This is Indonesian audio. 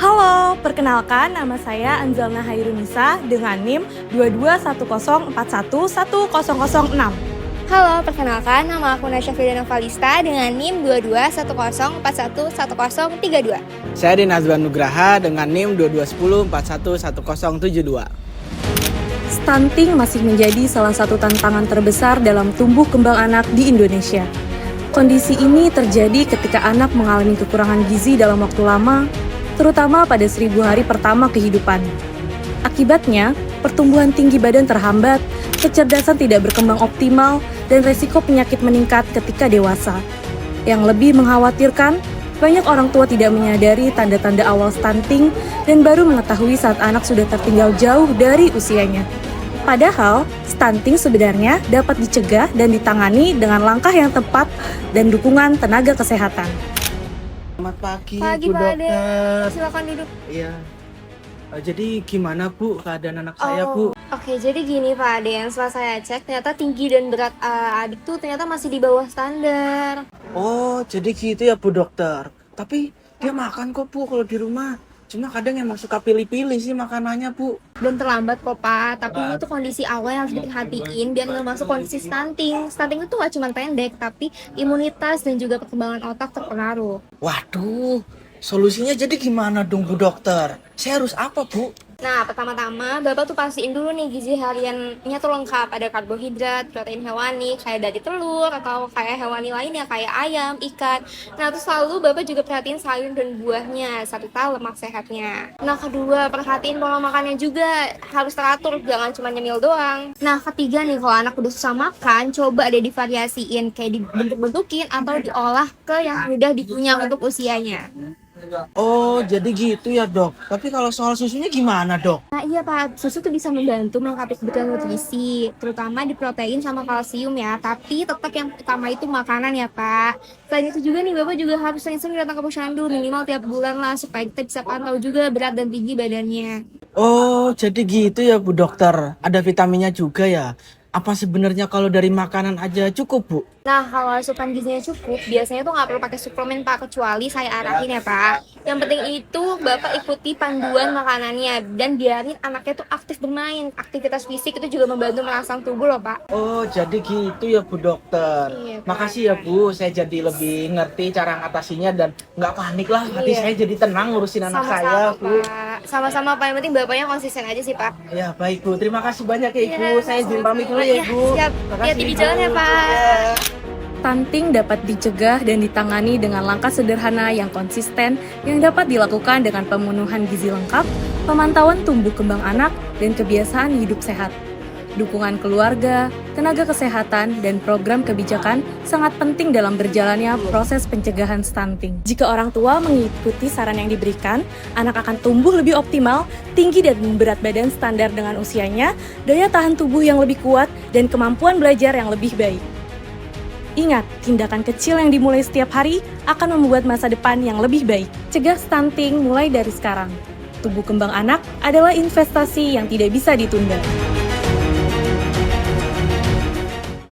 Halo, perkenalkan nama saya Anzalna Hairunisa dengan NIM 2210411006. Halo, perkenalkan nama aku Nasya Firdana Valista dengan NIM 2210411032. Saya Dinazwan Nugraha dengan NIM 2210411072. Stunting masih menjadi salah satu tantangan terbesar dalam tumbuh kembang anak di Indonesia. Kondisi ini terjadi ketika anak mengalami kekurangan gizi dalam waktu lama, terutama pada 1000 hari pertama kehidupan. Akibatnya, pertumbuhan tinggi badan terhambat, kecerdasan tidak berkembang optimal, dan resiko penyakit meningkat ketika dewasa. Yang lebih mengkhawatirkan, banyak orang tua tidak menyadari tanda-tanda awal stunting dan baru mengetahui saat anak sudah tertinggal jauh dari usianya. Padahal, stunting sebenarnya dapat dicegah dan ditangani dengan langkah yang tepat dan dukungan tenaga kesehatan. Selamat pagi, Pagi Bu Pak Ade, Dokter. silakan duduk. Iya. Jadi gimana Bu keadaan anak saya Bu? Oke, jadi gini Pak Ade, yang setelah saya cek ternyata tinggi dan berat adik tuh ternyata masih di bawah standar. Oh, jadi gitu ya Bu Dokter. Tapi dia makan kok Bu kalau di rumah. Cuma kadang emang suka pilih-pilih sih makanannya Bu. Belum terlambat kok Pak, tapi ini tuh kondisi awal yang harus diperhatiin biar nggak masuk kondisi stunting. Stunting itu nggak cuma pendek, tapi imunitas dan juga perkembangan otak terpengaruh. Waduh, solusinya jadi gimana dong Bu Dokter? Saya harus apa Bu? Nah, pertama-tama Bapak tuh pastiin dulu nih gizi hariannya tuh lengkap. Ada karbohidrat, protein hewani, kayak dari telur, atau kayak hewani lainnya, kayak ayam, ikan. Nah, terus selalu Bapak juga perhatiin sayur dan buahnya, serta lemak sehatnya. Nah, kedua, perhatiin pola makannya juga harus teratur, jangan cuma nyemil doang. Nah, ketiga nih, kalau anak udah susah makan, coba deh divariasiin, kayak dibentuk-bentukin atau diolah ke yang udah dikunyah untuk usianya. Oh, jadi gitu ya Dok. Tapi kalau soal susunya gimana Dok? Nah iya Pak, susu tuh bisa membantu melengkapi kebutuhan nutrisi, terutama di protein sama kalsium ya. Tapi tetap yang utama itu makanan ya Pak. Selain itu juga nih Bapak juga harus sering-sering datang ke posyandu minimal tiap bulan lah, supaya kita bisa pantau juga berat dan tinggi badannya. Oh, jadi gitu ya Bu Dokter. Ada vitaminnya juga ya. Apa sebenarnya kalau dari makanan aja cukup Bu? Nah kalau asupan gizinya cukup, biasanya tuh nggak perlu pakai suplemen Pak, kecuali saya arahin ya Pak. Yang penting itu Bapak ikuti panduan makanannya dan biarin anaknya tuh aktif bermain. Aktivitas fisik itu juga membantu merangsang tubuh loh Pak. Oh, jadi gitu ya Bu Dokter. Iya, Pak. Makasih ya Bu, saya jadi lebih ngerti cara ngatasinya dan nggak panik lah. Hati Iya. saya jadi tenang ngurusin anak saya Sama-sama Bu. Pak. Sama-sama Pak, yang penting Bapaknya konsisten aja sih Pak. Ya baik Bu, terima kasih banyak ya Ibu. Iya, Saya izin sama-sama. pamit dulu ya Iya, Ibu. siap. Makasih, Hati-hati di Ibu. jalan ya, Pak. Iya. Stunting dapat dicegah dan ditangani dengan langkah sederhana yang konsisten yang dapat dilakukan dengan pemenuhan gizi lengkap, pemantauan tumbuh kembang anak, dan kebiasaan hidup sehat. Dukungan keluarga, tenaga kesehatan, dan program kebijakan sangat penting dalam berjalannya proses pencegahan stunting. Jika orang tua mengikuti saran yang diberikan, anak akan tumbuh lebih optimal, tinggi dan berat badan standar dengan usianya, daya tahan tubuh yang lebih kuat, dan kemampuan belajar yang lebih baik. Ingat, tindakan kecil yang dimulai setiap hari akan membuat masa depan yang lebih baik. Cegah stunting mulai dari sekarang. Tumbuh kembang anak adalah investasi yang tidak bisa ditunda.